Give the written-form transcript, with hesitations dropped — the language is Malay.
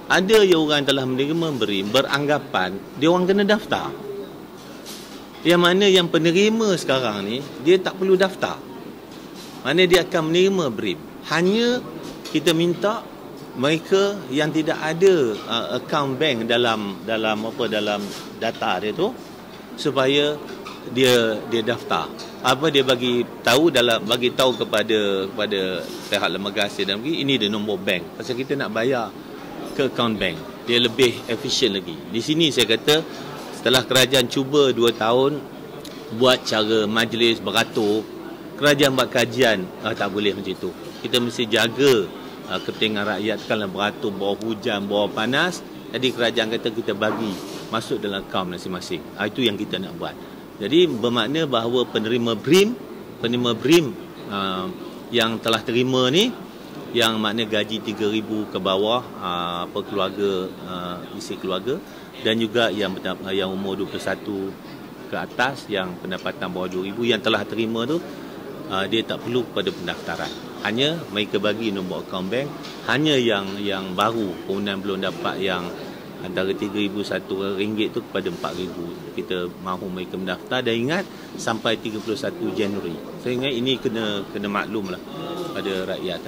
Ada yang orang telah menerima BRIM beranggapan dia orang kena daftar. Yang mana yang penerima sekarang ni dia tak perlu daftar. Mana dia akan menerima BRIM. Hanya kita minta mereka yang tidak ada akaun bank dalam data dia tu supaya dia daftar. Dia bagi tahu kepada pihak lembaga hasil dan ini dia nombor bank. Pasal kita nak bayar ke akaun bank. Dia lebih efisien lagi. Di sini saya kata setelah kerajaan cuba 2 tahun buat cara majlis beratur, kerajaan buat kajian, tak boleh macam itu. Kita mesti jaga kepentingan rakyat, kalau beratur bawah hujan, bawah panas. Jadi kerajaan kata kita bagi masuk dalam akaun masing-masing. Itu yang kita nak buat. Jadi bermakna bahawa penerima BRIM yang telah terima ni, yang makna gaji 3,000 ke bawah per keluarga, isi keluarga, dan juga yang umur 21 ke atas yang pendapatan bawah 2,000 yang telah terima tu, dia tak perlu pada pendaftaran. Hanya mereka bagi nombor akaun bank. Hanya yang baru permohonan belum dapat yang antara RM3,001 tu kepada RM4,000. Kita mahu mereka mendaftar, dan ingat sampai 31 Januari. Saya ingat ini kena maklumlah pada rakyat.